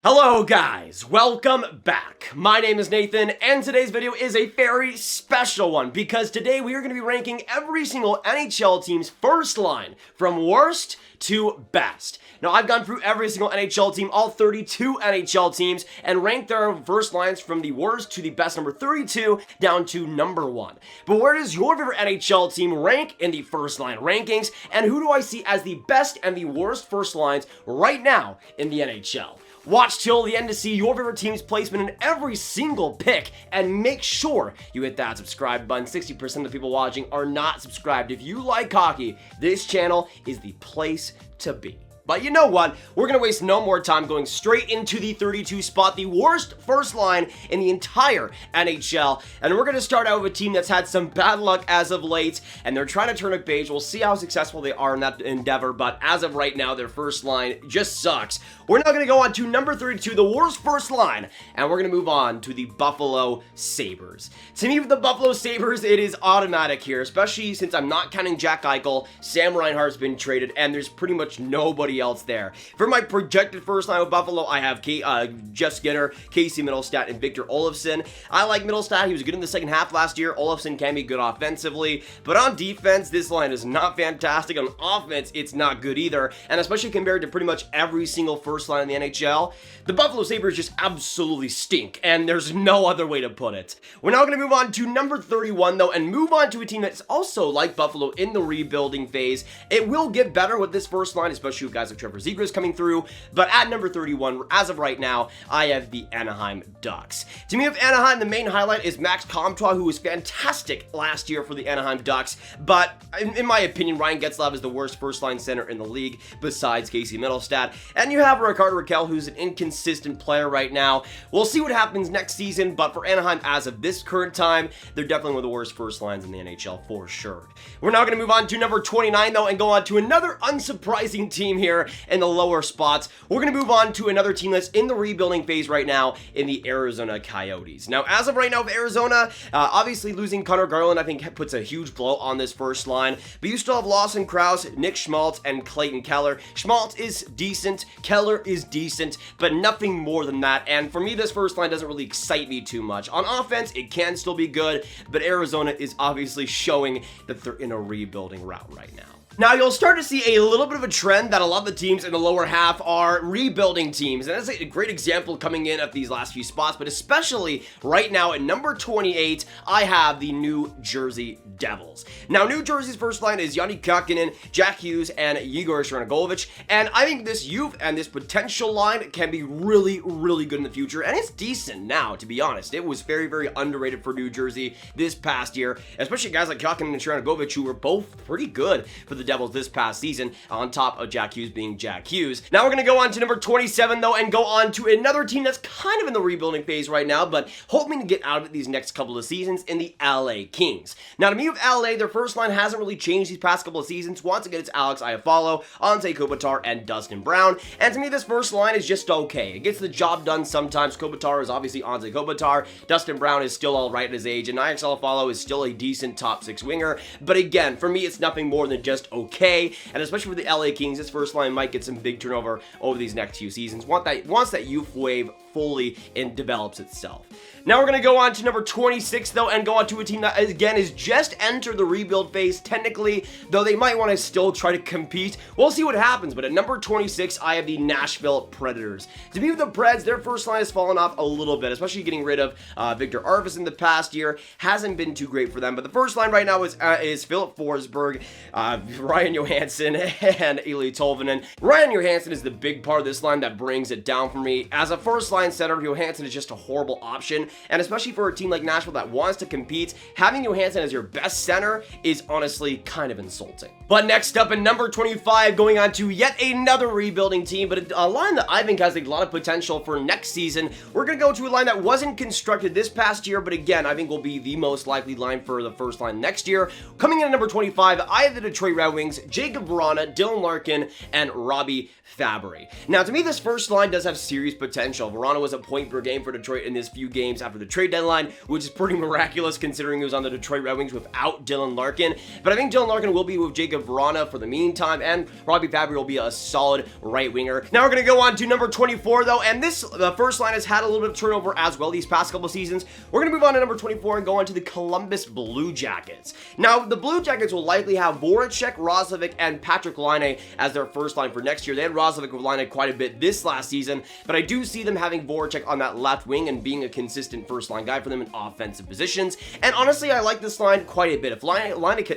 Hello guys, welcome back. My name is Nathan and today's video is a very special one because today we are going to be ranking every single NHL team's first line from worst to best. Now I've gone through every single NHL team, all 32 NHL teams, and ranked their first lines from the worst to the best number 32 down to number 1. But where does your favorite NHL team rank in the first line rankings, and who do I see as the best and the worst first lines right now in the NHL? Watch till the end to see your favorite team's placement in every single pick, and make sure you hit that subscribe button. 60% of the people watching are not subscribed. If you like hockey, this channel is the place to be. But you know what? We're going to waste no more time going straight into the 32 spot, the worst first line in the entire NHL. And we're going to start out with a team that's had some bad luck as of late, and they're trying to turn a page. We'll see how successful they are in that endeavor, but as of right now, their first line just sucks. We're now going to go on to number 32, the worst first line, and we're going to move on to the Buffalo Sabres. To me, with the Buffalo Sabres, it is automatic here, especially since I'm not counting Jack Eichel. Sam Reinhart's been traded, and there's pretty much nobody else there. For my projected first line with Buffalo, I have Jeff Skinner, Casey Mittelstadt, and Victor Olofsson. I like Mittelstadt. He was good in the second half last year. Olofsson can be good offensively, but on defense, this line is not fantastic. On offense, it's not good either, and especially compared to pretty much every single first line in the NHL, the Buffalo Sabres just absolutely stink, and there's no other way to put it. We're now going to move on to number 31, though, and move on to a team that's also like Buffalo in the rebuilding phase. It will get better with this first line, especially with guys like Trevor Zegras coming through, but at number 31, as of right now, I have the Anaheim Ducks. To me, with Anaheim, the main highlight is Max Comtois, who was fantastic last year for the Anaheim Ducks, but in my opinion, Ryan Getzlaf is the worst first-line center in the league besides Casey Mittelstadt, and you have Rickard Rakell, who's an inconsistent player right now. We'll see what happens next season, but for Anaheim, as of this current time, they're definitely one of the worst first lines in the NHL for sure. We're now going to move on to number 29, though, and go on to another unsurprising team here in the lower spots. We're going to move on to another team that's in the rebuilding phase right now in the Arizona Coyotes. Now, as of right now with Arizona, obviously losing Connor Garland, I think, puts a huge blow on this first line, but you still have Lawson Krause, Nick Schmaltz, and Clayton Keller. Schmaltz is decent, Keller is decent, but nothing more than that, and for me, this first line doesn't really excite me too much. On offense, it can still be good, but Arizona is obviously showing that they're in a rebuilding route right now. Now, you'll start to see a little bit of a trend that a lot of the teams in the lower half are rebuilding teams, and that's a great example coming in at these last few spots, but especially right now at number 28, I have the New Jersey Devils. Now, New Jersey's first line is Jani Kakinen, Jack Hughes, and Igor Sharangovich, and I think this youth and this potential line can be really, really good in the future, and it's decent now, to be honest. It was very, very underrated for New Jersey this past year, especially guys like Kakinen and Sharangovich, who were both pretty good for the Devils this past season, on top of Jack Hughes being Jack Hughes. Now we're going to go on to number 27, though, and go on to another team that's kind of in the rebuilding phase right now, but hoping to get out of it these next couple of seasons in the LA Kings. Now, to me, with LA, their first line hasn't really changed these past couple of seasons. Once again, it's Alex Iafallo, Anze Kopitar, and Dustin Brown, and to me, this first line is just okay. It gets the job done sometimes. Kopitar is obviously Anze Kopitar, Dustin Brown is still all right at his age, and Alex Iafallo is still a decent top 6 winger, but again, for me, it's nothing more than just okay, and especially for the LA Kings, this first line might get some big turnover over these next few seasons once that youth wave fully and develops itself. Now we're going to go on to number 26, though, and go on to a team that, again, has just entered the rebuild phase, technically, though they might want to still try to compete. We'll see what happens, but at number 26, I have the Nashville Predators. To me, with the Preds, their first line has fallen off a little bit, especially getting rid of Victor Arvidsson in the past year. Hasn't been too great for them, but the first line right now is Philip Forsberg, Ryan Johansson, and Eeli Tolvanen. Ryan Johansson is the big part of this line that brings it down for me. As a first line center, Johansson is just a horrible option, and especially for a team like Nashville that wants to compete, having Johansson as your best center is honestly kind of insulting. But next up at number 25, going on to yet another rebuilding team, but a line that I think has a lot of potential for next season. We're going to go to a line that wasn't constructed this past year, but again, I think will be the most likely line for the first line next year. Coming in at number 25, I have the Detroit Red Wings, Jacob Vrana, Dylan Larkin, and Robbie Fabry. Now, to me, this first line does have serious potential. Vrana Toronto was a point per game for Detroit in this few games after the trade deadline, which is pretty miraculous considering he was on the Detroit Red Wings without Dylan Larkin. But I think Dylan Larkin will be with Jacob Vrana for the meantime, and Robbie Fabry will be a solid right winger. Now we're going to go on to number 24 though, and the first line has had a little bit of turnover as well these past couple seasons. We're going to move on to number 24 and go on to the Columbus Blue Jackets. Now the Blue Jackets will likely have Voracek, Roslovic, and Patrick Laine as their first line for next year. They had Roslovic with Laine quite a bit this last season, but I do see them having Voracek on that left wing and being a consistent first line guy for them in offensive positions. And honestly, I like this line quite a bit. If Laine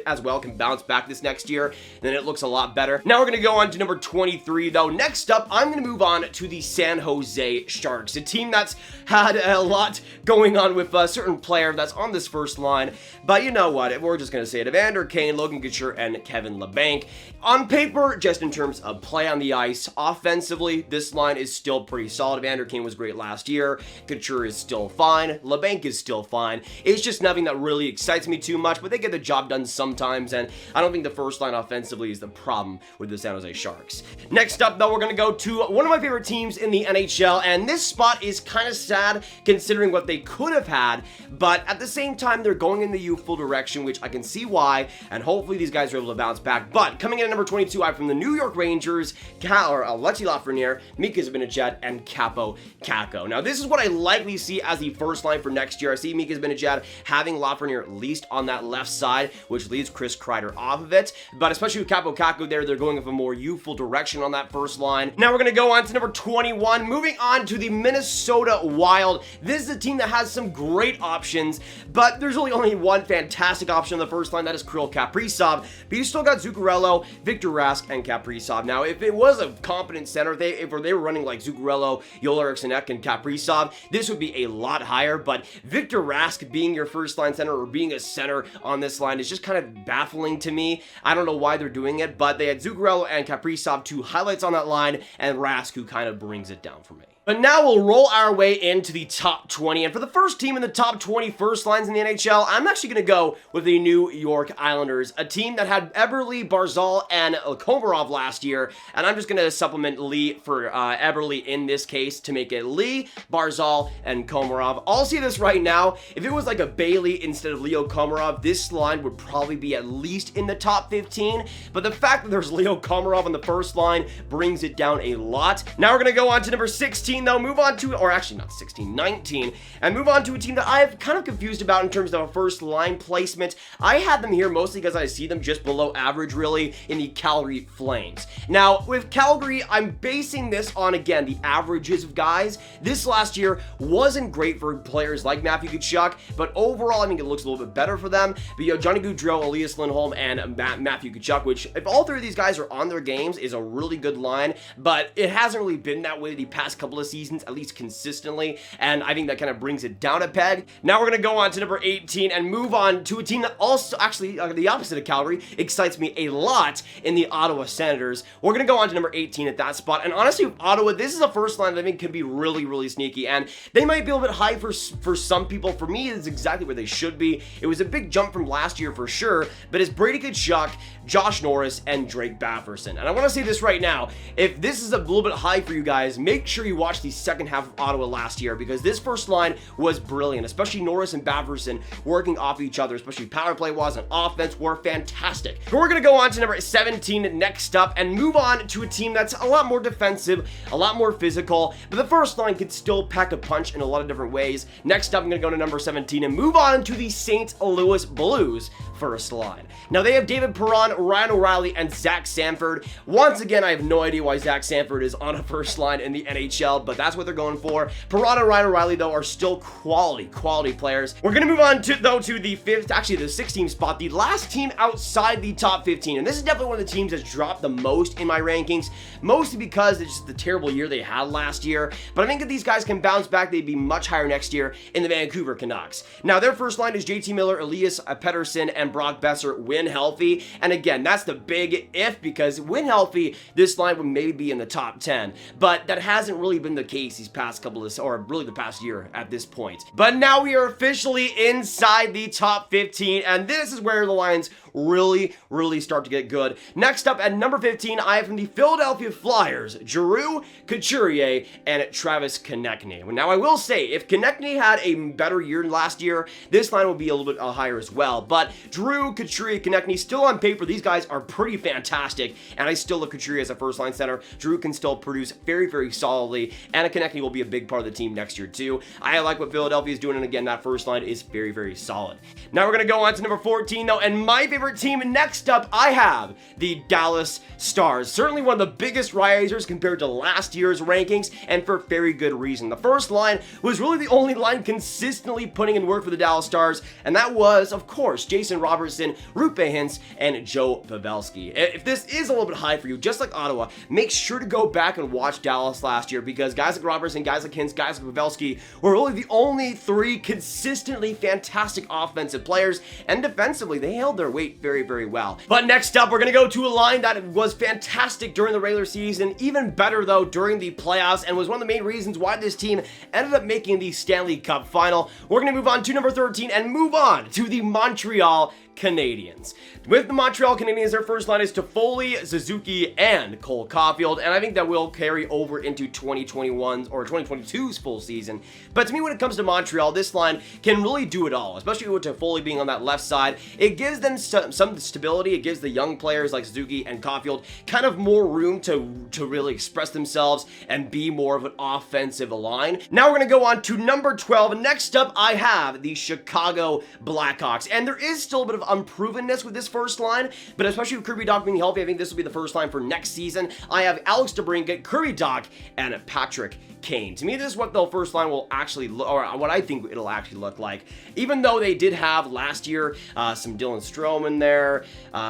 as well can bounce back this next year, then it looks a lot better. Now we're going to go on to number 23 though. Next up, I'm going to move on to the San Jose Sharks, a team that's had a lot going on with a certain player that's on this first line. But you know what? We're just going to say it. Evander Kane, Logan Couture, and Kevin Labanc. On paper, just in terms of play on the ice, offensively, this line is still pretty solid. Evander Kane was great last year. Couture is still fine. Labanc is still fine. It's just nothing that really excites me too much, but they get the job done sometimes, and I don't think the first line offensively is the problem with the San Jose Sharks. Next up, though, we're going to go to one of my favorite teams in the NHL, and this spot is kind of sad considering what they could have had, but at the same time, they're going in the youthful direction, which I can see why, and hopefully these guys are able to bounce back. But coming in at number 22, I have from the New York Rangers, Alexi Lafreniere, Mika Zibanejad, and Kaapo Kakko. Now, this is what I likely see as the first line for next year. I see Mika Zibanejad having Lafreniere at least on that left side, which leaves Chris Kreider off of it. But especially with Kaapo Kakko there, they're going with a more youthful direction on that first line. Now we're going to go on to number 21. Moving on to the Minnesota Wild. This is a team that has some great options, but there's really only one fantastic option on the first line. That is Kirill Kaprizov. But you still got Zuccarello, Victor Rask, and Kaprizov. Now, if it was a competent center, if they were running like Zuccarello, Joel Eriksson Ek, and Kaprizov, this would be a lot higher. But Victor Rask being your first line center or being a center on this line is just kind of baffling to me. I don't know why they're doing it, but they had Zuccarello and Kaprizov, two highlights on that line, and Rask, who kind of brings it down for me. But now we'll roll our way into the top 20, and for the first team in the top 20 first lines in the NHL, I'm actually going to go with the New York Islanders, a team that had Eberle, Barzal, and Komarov last year, and I'm just going to supplement Lee for Eberle in this case to make it Lee, Barzal, and Komarov. I'll see this right now. If it was like a Bailey instead of Leo Komarov, this line would probably be at least in the top 15, but the fact that there's Leo Komarov on the first line brings it down a lot. Now we're going to go on to number 16. Though, move on to, or actually not 16, 19, and move on to a team that I've kind of confused about in terms of a first line placement. I had them here mostly because I see them just below average, really, in the Calgary Flames. Now, with Calgary, I'm basing this on, again, the averages of guys. This last year wasn't great for players like Matthew Tkachuk, but overall, I think it looks a little bit better for them. But, you know, Johnny Gaudreau, Elias Lindholm, and Matthew Tkachuk, which, if all three of these guys are on their games, is a really good line, but it hasn't really been that way the past couple of seasons, at least consistently, and I think that kind of brings it down a peg. Now we're going to go on to number 18 and move on to a team that also, actually, the opposite of Calgary, excites me a lot in the Ottawa Senators. We're going to go on to number 18 at that spot, and honestly, with Ottawa, this is a first line that I think could be really, really sneaky, and they might be a little bit high for some people. For me, it's exactly where they should be. It was a big jump from last year for sure, but it's Brady Tkachuk, Josh Norris, and Drake Batherson. And I want to say this right now, if this is a little bit high for you guys, make sure you watch the second half of Ottawa last year, because this first line was brilliant, especially Norris and Batherson working off each other, especially power play wise and offense were fantastic. But we're going to go on to number 17 next up and move on to a team that's a lot more defensive, a lot more physical, but the first line could still pack a punch in a lot of different ways. Next up, I'm going to go to number 17 and move on to the St. Louis Blues first line. Now they have David Perron, Ryan O'Reilly, and Zach Sanford. Once again, I have no idea why Zach Sanford is on a first line in the NHL, but that's what they're going for. Perron and Ryan O'Reilly, though, are still quality players. We're going to move on to the 16th spot, the last team outside the top 15, and this is definitely one of the teams that's dropped the most in my rankings, mostly because it's just the terrible year they had last year, but I think if these guys can bounce back, they'd be much higher next year in the Vancouver Canucks. Now, their first line is JT Miller, Elias Pettersson, and Brock Besser when healthy, and again, that's the big if, because when healthy, this line would maybe be in the top 10, but that hasn't really been been the case these past couple of, or really the past year at this point. But now we are officially inside the top 15, and this is where the lines really start to get good. Next up at number 15, I have from the Philadelphia Flyers, Giroux, Couturier, and Travis Konechny. Now I will say, if Konechny had a better year than last year, this line will be a little bit higher as well. But Giroux, Couturier, Konechny, still on paper, these guys are pretty fantastic, and I still look Couturier as a first line center. Giroux can still produce very solidly, and Konechny will be a big part of the team next year too. I like what Philadelphia is doing, and again, that first line is very solid. Now we're going to go on to number 14 though, and my favorite team next up, I have the Dallas Stars. Certainly one of the biggest risers compared to last year's rankings, and for very good reason. The first line was really the only line consistently putting in work for the Dallas Stars, and that was, of course, Jason Robertson, Rupe Hintz, and Joe Pavelski. If this is a little bit high for you, just like Ottawa, make sure to go back and watch Dallas last year, because guys like Robertson, guys like Hintz, guys like Pavelski were really the only three consistently fantastic offensive players, and defensively, they held their weight very well. But next up, we're going to go to a line that was fantastic during the regular season, even better though during the playoffs, and was one of the main reasons why this team ended up making the Stanley Cup final. We're going to move on to number 13 and move on to the Montreal Canadiens. With the Montreal Canadiens, their first line is Toffoli, Suzuki, and Cole Caulfield, and I think that will carry over into 2021's or 2022's full season. But to me, when it comes to Montreal, this line can really do it all, especially with Toffoli being on that left side. It gives them some stability. It gives the young players like Suzuki and Caulfield kind of more room to really express themselves and be more of an offensive line. Now we're going to go on to number 12. Next up, I have the Chicago Blackhawks, and there is still a bit of unprovenness with this first line, but especially with Kirby, Dach being healthy, I think this will be the first line for next season. I have Alex DeBrincat, Kirby, Dach, and Patrick Kane. To me, this is what the first line will actually look, or what I think it'll actually look like. Even though they did have last year some Dylan Strome in there,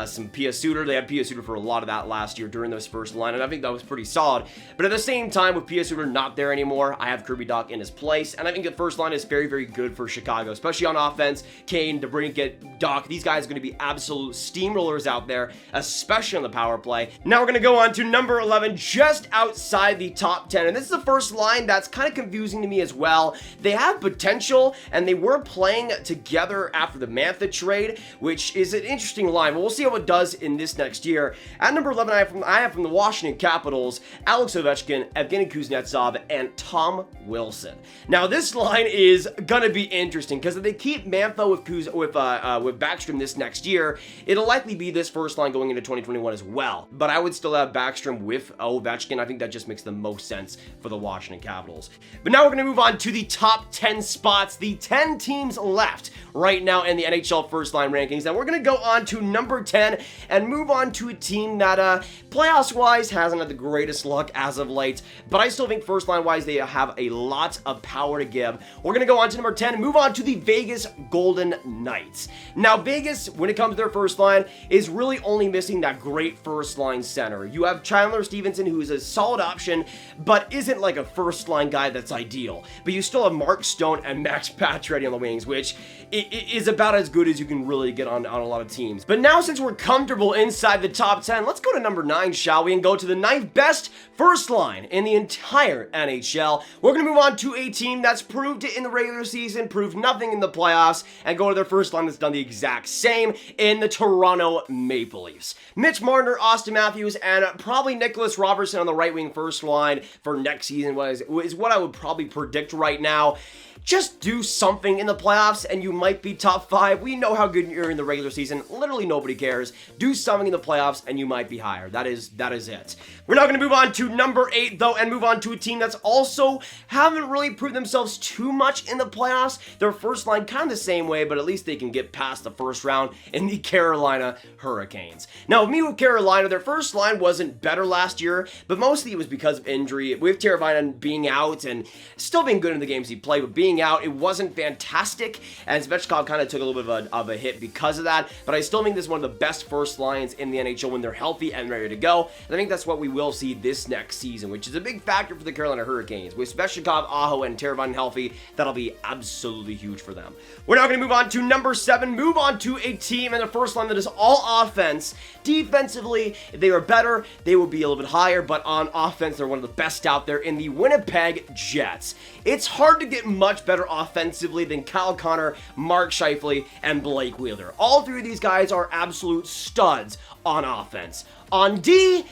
some Pia Suter. They had Pia Suter for a lot of that last year during this first line, and I think that was pretty solid. But at the same time, with Pia Suter not there anymore, I have Kirby, Dach in his place, and I think the first line is very good for Chicago, especially on offense. Kane, DeBrincat, Dach, these guys are going to be absolute steamrollers out there, especially on the power play. Now we're going to go on to number 11, just outside the top 10, and this is the first line that's kind of confusing to me as well. They have potential, and they were playing together after the Mantha trade, which is an interesting line, but we'll see how it does in this next year. At number 11, I have from the Washington Capitals, Alex Ovechkin, Evgeny Kuznetsov, and Tom Wilson. Now this line is gonna be interesting, because if they keep Mantha with Backstrom this next year, it'll likely be this first line going into 2021 as well. But I would still have Backstrom with Ovechkin. I think that just makes the most sense for the Washington Capitals. But now we're going to move on to the top 10 spots, the 10 teams left right now in the NHL first line rankings. And we're going to go on to number 10 and move on to a team that playoffs wise hasn't had the greatest luck as of late, but I still think first line wise they have a lot of power to give. We're going to go on to number 10 and move on to the Vegas Golden Knights. Now Vegas, when it comes to their first line, is really only missing that great first line center. You have Chandler Stevenson, who is a solid option, but isn't like a first line guy that's ideal. But you still have Mark Stone and Max Pacioretty on the wings, which is about as good as you can really get on a lot of teams. But now, since we're comfortable inside the top 10, let's go to number 9, shall we, and go to the 9th best first line in the entire NHL. We're going to move on to a team that's proved it in the regular season, proved nothing in the playoffs, and go to their first line that's done the exact same in the Toronto Maple Leafs. Mitch Marner, Auston Matthews, and probably Nicholas Robertson on the right wing first line for next season is what I would probably predict right now. Just do something in the playoffs and you might be top 5. We know how good you're in the regular season. Literally nobody cares. Do something in the playoffs and you might be higher. That is it. We're now going to move on to number 8 though, and move on to a team that's also haven't really proved themselves too much in the playoffs. Their first line kind of the same way, but at least they can get past the first round in the Carolina Hurricanes. Now, with me with Carolina, their first line wasn't better last year, but mostly it was because of injury. With Teravainen being out and still being good in the games he played, but being out, it wasn't fantastic, and Svechnikov kind of took a little bit of a hit because of that, but I still think this is one of the best first lines in the NHL when they're healthy and ready to go, and I think that's what we will see this next season, which is a big factor for the Carolina Hurricanes. With Svechnikov, Aho, and Teravainen healthy, that'll be absolutely huge for them. We're now going to move on to number 7, move on to a team in the first line that is all offense. Defensively, if they were better, they would be a little bit higher, but on offense, they're one of the best out there in the Winnipeg Jets. It's hard to get much better offensively than Kyle Connor, Mark Scheifele, and Blake Wheeler. All three of these guys are absolute studs on offense. On D,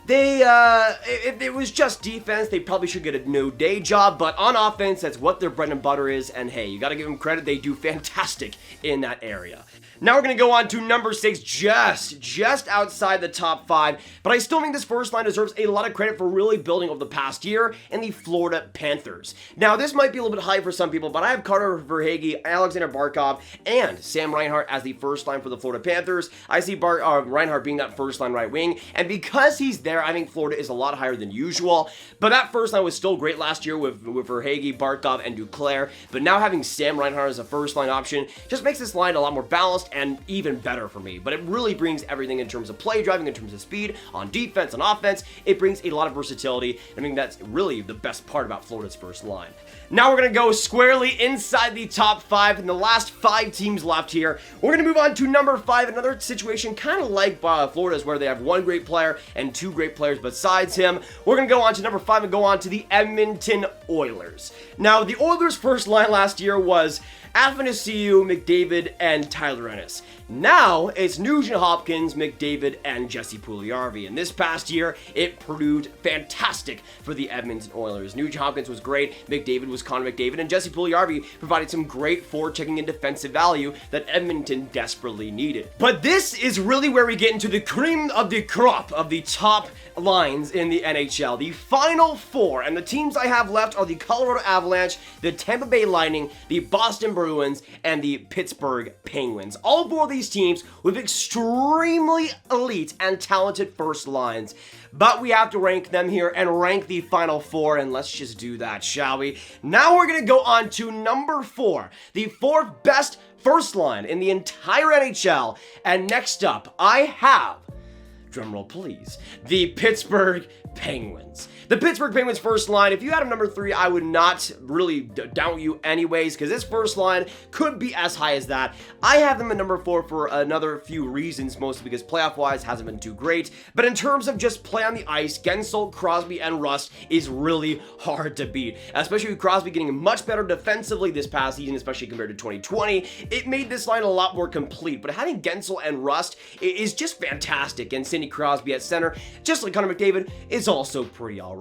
if it was just defense, they probably should get a no day job, but on offense, that's what their bread and butter is, and hey, you gotta give them credit, they do fantastic in that area. Now we're gonna go on to number 6, just outside the top 5, but I still think this first line deserves a lot of credit for really building over the past year in the Florida Panthers. Now, this might be a little bit high for some people, but I have Carter Verhaeghe, Alexander Barkov, and Sam Reinhart as the first line for the Florida Panthers. I see Reinhart being that first line right wing, and because he's there, I think Florida is a lot higher than usual, but that first line was still great last year with Verhaeghe, Barkov, and Duclair, but now having Sam Reinhart as a first line option just makes this line a lot more balanced and even better for me. But it really brings everything in terms of play driving, in terms of speed, on defense, on offense. It brings a lot of versatility. I mean, that's really the best part about Florida's first line. Now we're going to go squarely inside the top 5, and the last 5 teams left here. We're going to move on to number 5, another situation kind of like Florida's, where they have one great player and 2 great players besides him. We're going to go on to number 5 and go on to the Edmonton Oilers. Now, the Oilers' first line last year was Athanasiou, McDavid, and Tyler Ennis. Now, it's Nugent Hopkins, McDavid, and Jesse Puljujarvi. And this past year, it proved fantastic for the Edmonton Oilers. Nugent Hopkins was great, McDavid was Connor McDavid, and Jesse Puljujarvi provided some great forechecking and defensive value that Edmonton desperately needed. But this is really where we get into the cream of the crop of the top lines in the NHL. The final 4, and the teams I have left are the Colorado Avalanche, the Tampa Bay Lightning, the Boston Bruins, and the Pittsburgh Penguins. All 4 of these teams with extremely elite and talented first lines. But we have to rank them here and rank the final 4, and let's just do that, shall we? Now we're going to go on to number 4, the 4th best first line in the entire NHL. And next up, I have, drumroll please, the Pittsburgh Penguins. The Pittsburgh Penguins first line, if you had them number 3, I would not really doubt you anyways, because this first line could be as high as that. I have them at number 4 for another few reasons, mostly because playoff-wise hasn't been too great, but in terms of just play on the ice, Gensel, Crosby, and Rust is really hard to beat, especially with Crosby getting much better defensively this past season, especially compared to 2020. It made this line a lot more complete, but having Gensel and Rust is just fantastic, and Sidney Crosby at center, just like Connor McDavid, is also pretty alright.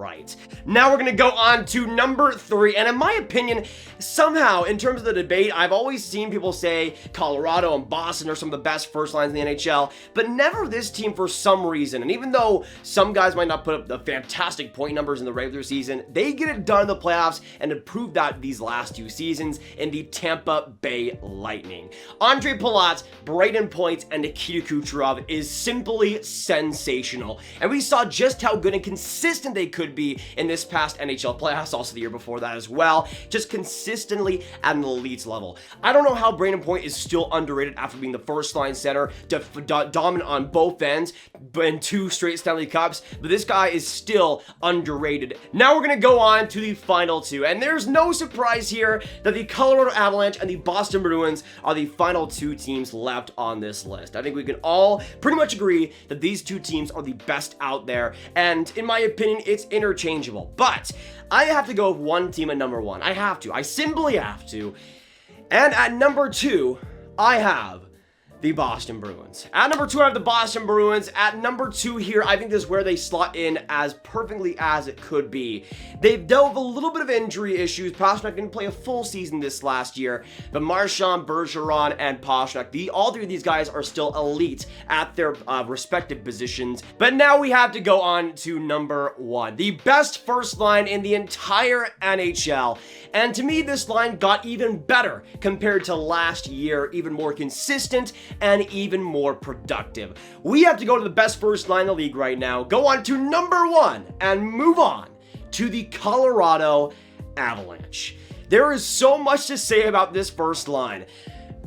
Now we're going to go on to number 3, and in my opinion, somehow, in terms of the debate, I've always seen people say Colorado and Boston are some of the best first lines in the NHL, but never this team for some reason. And even though some guys might not put up the fantastic point numbers in the regular season, they get it done in the playoffs, and have proved that these last 2 seasons in the Tampa Bay Lightning. Andre Palat, Braden Point, and Nikita Kucherov is simply sensational, and we saw just how good and consistent they could be in this past NHL playoffs, also the year before that as well, just consistently at an elite level. I don't know how Braden Point is still underrated after being the first line center, dominant on both ends, in 2 straight Stanley Cups, but this guy is still underrated. Now we're going to go on to the final 2, and there's no surprise here that the Colorado Avalanche and the Boston Bruins are the final 2 teams left on this list. I think we can all pretty much agree that these 2 teams are the best out there, and in my opinion, it's interchangeable. But I have to go with one team at number 1. I have to. I simply have to. And at number 2, I have the Boston Bruins. At number 2, I have the Boston Bruins. At number 2 here, I think this is where they slot in as perfectly as it could be. They've dealt with a little bit of injury issues. Pastrnak didn't play a full season this last year, but Marchand, Bergeron, and Pastrnak, all 3 of these guys are still elite at their respective positions. But now we have to go on to number 1, the best first line in the entire NHL. And to me, this line got even better compared to last year, even more consistent and even more productive. We have to go to the best first line in the league right now, go on to number 1, and move on to the Colorado Avalanche. There is so much to say about this first line.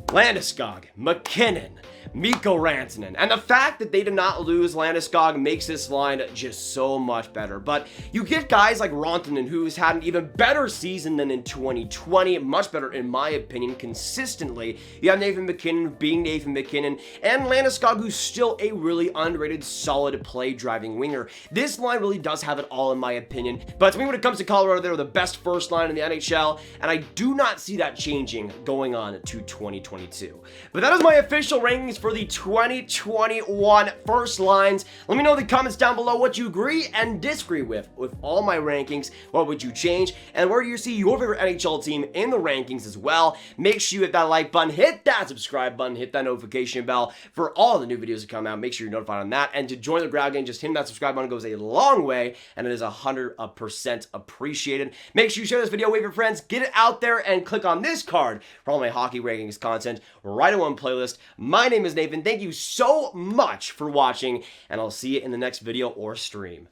Landeskog, MacKinnon, Mikko Rantanen. And the fact that they did not lose Landeskog makes this line just so much better. But you get guys like Rantanen, who's had an even better season than in 2020, much better in my opinion, consistently. You have Nathan MacKinnon being Nathan MacKinnon, and Landeskog, who's still a really underrated, solid play-driving winger. This line really does have it all in my opinion. But to me, when it comes to Colorado, they're the best first line in the NHL, and I do not see that changing going on to 2022. But that is my official rankings for the 2021 first lines. Let me know in the comments down below what you agree and disagree with all my rankings. What would you change? And where do you see your favorite NHL team in the rankings as well? Make sure you hit that like button, hit that subscribe button, hit that notification bell for all the new videos that come out. Make sure you're notified on that. And to join the crowd game, just hitting that subscribe button goes a long way, and it is 100% appreciated. Make sure you share this video with your friends, get it out there, and click on this card for all my hockey rankings content right in one playlist. My name is Nathan. Thank you so much for watching, and I'll see you in the next video or stream.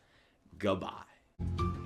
Goodbye.